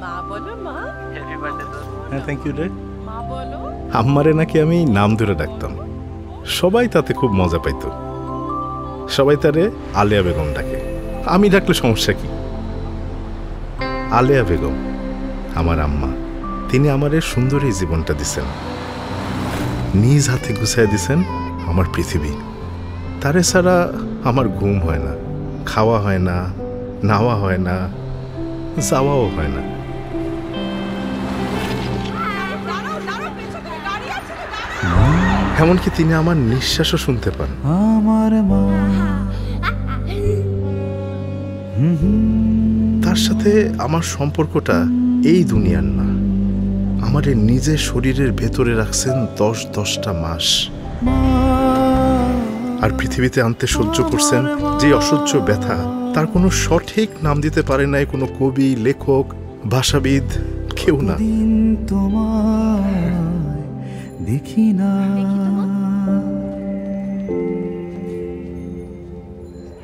মা বলো মা। হ্যাপি বার্থডে তো। হ্যাঁ থ্যাংক ইউ রে। মা বলো। আম্মারে নাকি আমি নাম ধরে ডাকতাম, সবাই তাতে খুব মজা পাইত। সবাই তারে আলেয়া বেগম ডাকে, আমি ডাকলে সমস্যা কি? আলেয়া বেগম আমার আম্মা, তিনি আমার এই সুন্দর এই জীবনটা দিছেন, নিজ হাতে গুছাই দিছেন আমার পৃথিবী। তারে ছাড়া আমার ঘুম হয় না, খাওয়া হয় না, নাওয়া হয় না, যাওয়াও হয় না। এমনকি তিনি আমার নিঃশ্বাসও শুনতে পান। আমার মা তার সাথে আমার সম্পর্কটা এই দুনিয়ার না, আমার এই নিজের শরীরের ভেতরে রাখছেন 10-10টা মাস। আর পৃথিবীতে আনতে সহ্য করছেন যে অসহ্য ব্যথা, তার কোনো সঠিক নাম দিতে পারে নাই কোনো কবি, লেখক, ভাষাবিদ, কেউ না। তোমায় দেখি না,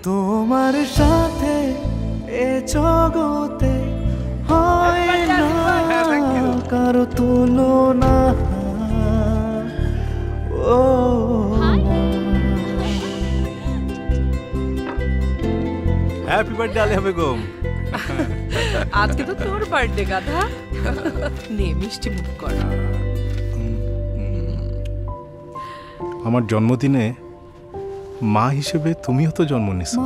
তোমার সাথে এ জগতে হয় না কারো তুলনা। ও হ্যাপি বার্থডে আলিয়া বেগম। আজকে তো তোর বার্থডে গাধা, নে মিষ্টি মুখ কর। আমার জন্মদিনে মা হিসেবে তুমিও তো জন্ম নিছো।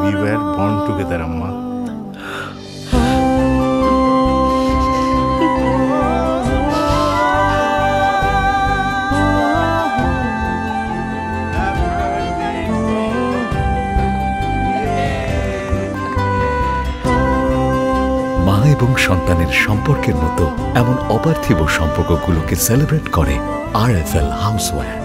We were born together, আম্মা। মা এবং সন্তানের সম্পর্কের মতো এমন অপার্থিব সম্পর্কগুলোকে সেলিব্রেট করে RFL হাউসওয়্যার।